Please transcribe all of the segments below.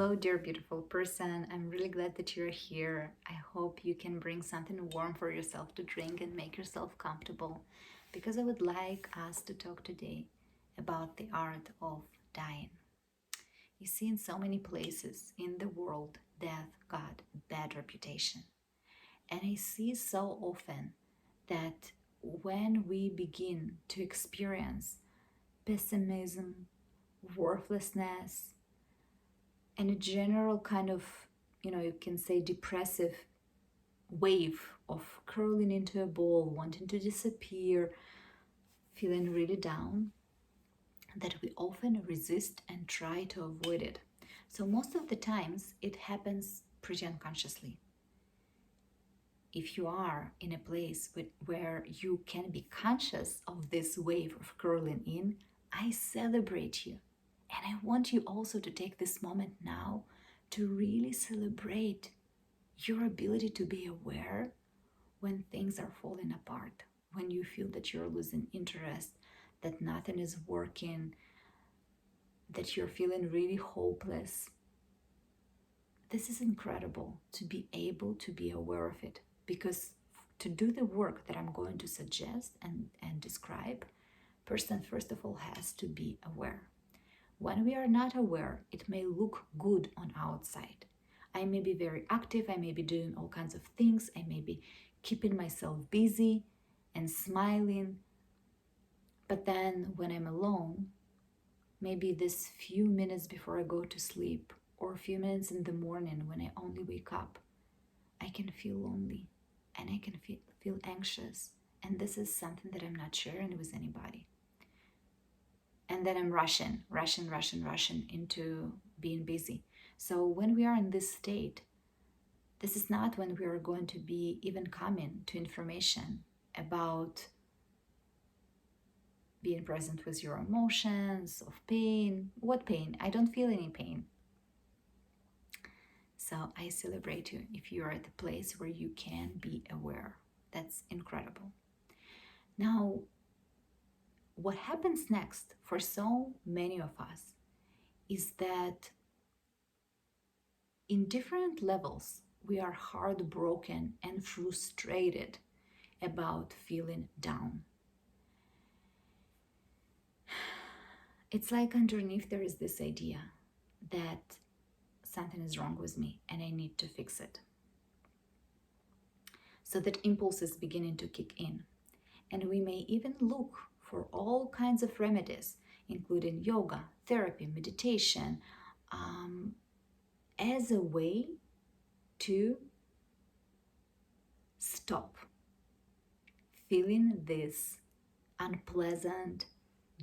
Hello, dear beautiful person. I'm really glad that you're here. I hope you can bring something warm for yourself to drink and make yourself comfortable because I would like us to talk today about the art of dying. You see, in so many places in the world, death got a bad reputation. And I see so often that when we begin to experience pessimism, worthlessness, and a general kind of, you can say depressive wave of curling into a ball, wanting to disappear, feeling really down, that we often resist and try to avoid it. So most of the times it happens pretty unconsciously. If you are in a place where you can be conscious of this wave of curling in, I celebrate you. And I want you also to take this moment now to really celebrate your ability to be aware when things are falling apart, when you feel that you're losing interest, that nothing is working, that you're feeling really hopeless. This is incredible to be able to be aware of it, because to do the work that I'm going to suggest and describe, person first of all has to be aware. When we are not aware, it may look good on outside. I may be very active, I may be doing all kinds of things, I may be keeping myself busy and smiling. But then when I'm alone, maybe this few minutes before I go to sleep, or a few minutes in the morning when I only wake up, I can feel lonely and I can feel anxious. And this is something that I'm not sharing with anybody. And then I'm rushing into being busy. So when we are in this state, this is not when we are going to be even coming to information about being present with your emotions of pain. What pain? I don't feel any pain. So I celebrate you if you're at the place where you can be aware. That's incredible. Now, what happens next for so many of us is that in different levels, we are heartbroken and frustrated about feeling down. It's like underneath there is this idea that something is wrong with me and I need to fix it. So that impulse is beginning to kick in. And we may even look for all kinds of remedies, including yoga, therapy, meditation, as a way to stop feeling this unpleasant,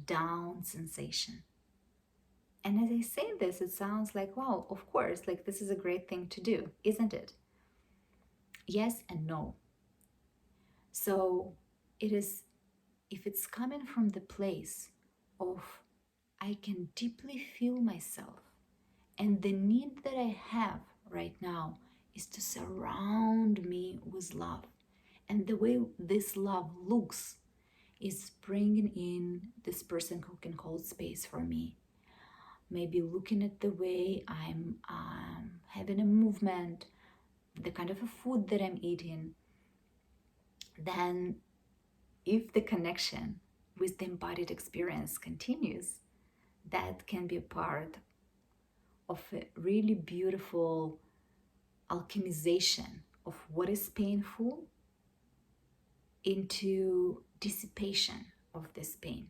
down sensation. And as I say this, it sounds like, wow, of course, like this is a great thing to do, isn't it? Yes and no. So it is, if it's coming from the place of I can deeply feel myself, and the need that I have right now is to surround me with love. And the way this love looks is bringing in this person who can hold space for me. Maybe looking at the way I'm having a movement, the kind of a food that I'm eating. Then if the connection with the embodied experience continues, that can be a part of a really beautiful alchemization of what is painful into dissipation of this pain.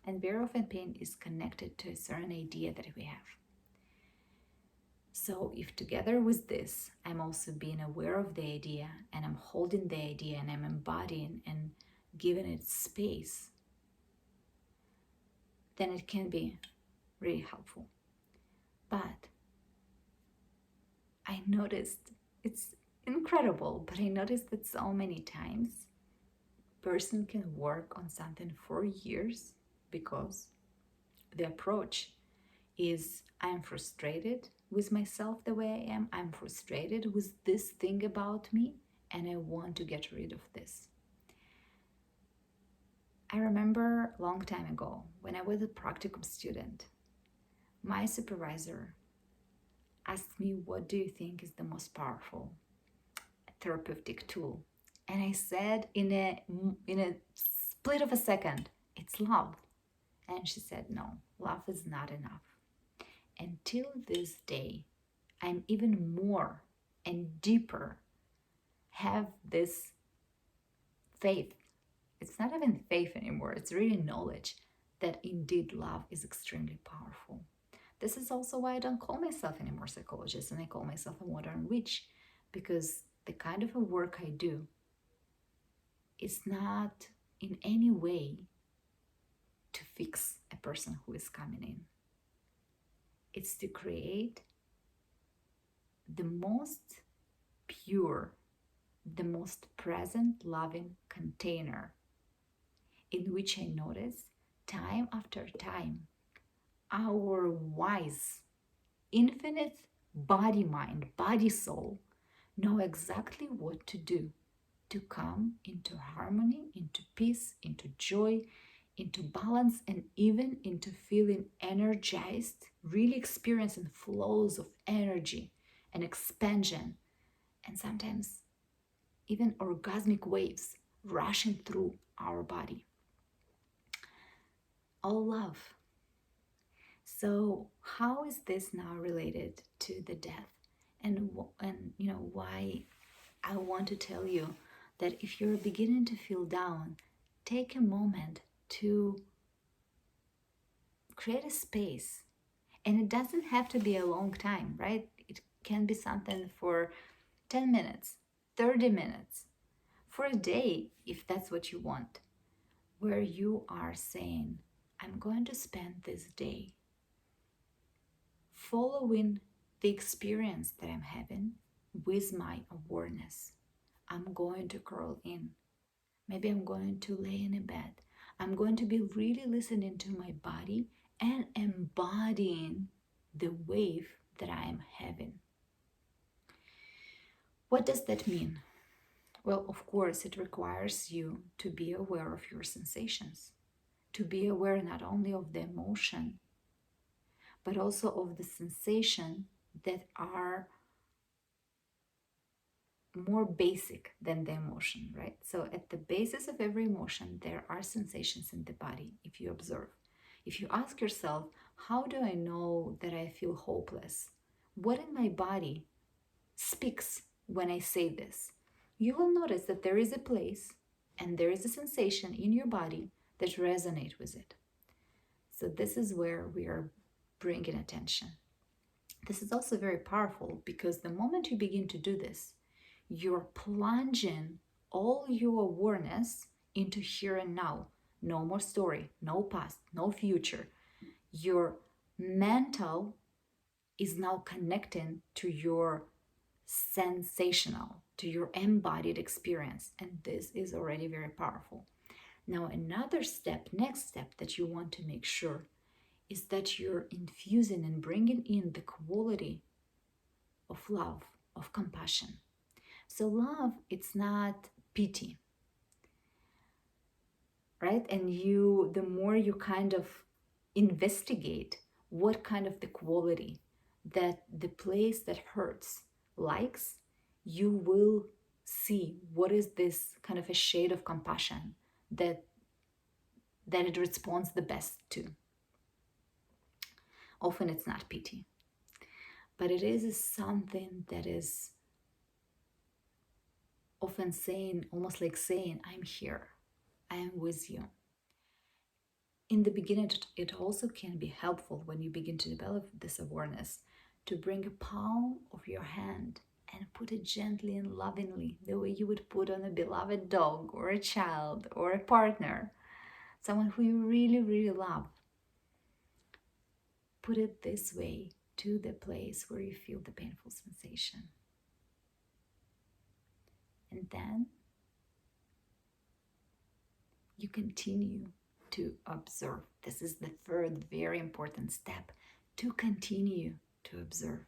And very often pain is connected to a certain idea that we have. So if together with this, I'm also being aware of the idea and I'm holding the idea and I'm embodying and giving it space, then it can be really helpful. But I noticed, it's incredible, but I noticed that so many times person can work on something for years because the approach is I'm frustrated with myself the way I am, I'm frustrated with this thing about me, and I want to get rid of this. I remember a long time ago when I was a practicum student, my supervisor asked me, what do you think is the most powerful therapeutic tool? And I said in a split of a second, it's love. And she said, no, love is not enough. Until this day, I'm even more and deeper have this faith. It's not even faith anymore, it's really knowledge that indeed love is extremely powerful. This is also why I don't call myself anymore psychologist and I call myself a modern witch, because the kind of a work I do is not in any way to fix a person who is coming in. It's to create the most pure, the most present, loving container in which I notice time after time our wise, infinite body, mind, body, soul know exactly what to do to come into harmony, into peace, into joy, into balance, and even into feeling energized, really experiencing flows of energy and expansion, and sometimes even orgasmic waves rushing through our body. All love. So, how is this now related to the death? And why I want to tell you that if you're beginning to feel down, take a moment to create a space. And it doesn't have to be a long time, right? It can be something for 10 minutes, 30 minutes, for a day, if that's what you want, where you are saying, I'm going to spend this day following the experience that I'm having with my awareness. I'm going to curl in. Maybe I'm going to lay in a bed. I'm going to be really listening to my body and embodying the wave that I am having. What does that mean? Well, of course, it requires you to be aware of your sensations, to be aware not only of the emotion, but also of the sensation that are more basic than the emotion, right? So at the basis of every emotion, there are sensations in the body, if you observe. If you ask yourself, how do I know that I feel hopeless? What in my body speaks when I say this? You will notice that there is a place and there is a sensation in your body that resonate with it. So this is where we are bringing attention. This is also very powerful because the moment you begin to do this, you're plunging all your awareness into here and now. No more story, no past, no future. Your mental is now connecting to your sensational, to your embodied experience. And this is already very powerful. Now, another step, next step that you want to make sure is that you're infusing and bringing in the quality of love, of compassion. So love, it's not pity, right? And the more you kind of investigate what kind of the quality that the place that hurts likes, you will see what is this kind of a shade of compassion that it responds the best to. Often it's not pity, but it is something that is often saying, almost like saying, I'm here, I am with you. In the beginning, it also can be helpful when you begin to develop this awareness to bring a palm of your hand and put it gently and lovingly, the way you would put on a beloved dog or a child or a partner, someone who you really, really love. Put it this way to the place where you feel the painful sensation. And then you continue to observe. This is the third very important step, to continue to observe.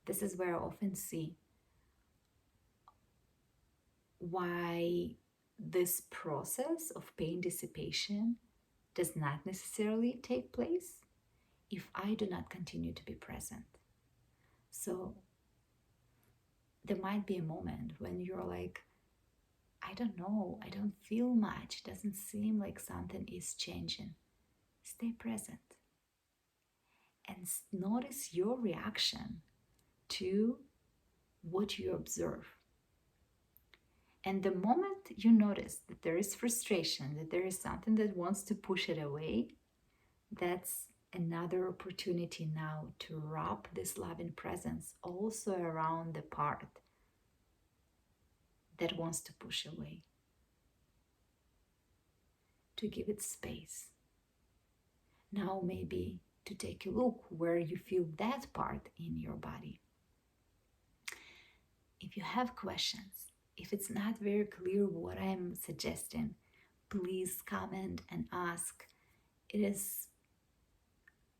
This is where I often see why this process of pain dissipation does not necessarily take place if I do not continue to be present. So there might be a moment when you're like, I don't know, I don't feel much, it doesn't seem like something is changing. Stay present and notice your reaction to what you observe. And the moment you notice that there is frustration, that there is something that wants to push it away, that's another opportunity now to wrap this loving presence also around the part that wants to push away, to give it space. Now, maybe to take a look where you feel that part in your body. If you have questions, if it's not very clear what I'm suggesting, please comment and ask. It is,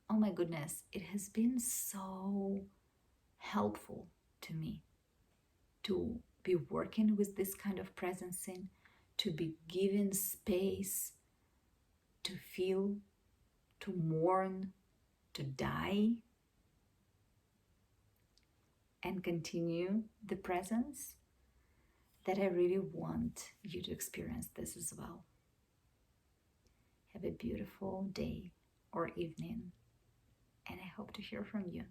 oh my goodness, it has been so helpful to me to be working with this kind of presencing, to be given space to feel, to mourn, to die, and continue the presence, that I really want you to experience this as well. Have a beautiful day or evening, and I hope to hear from you.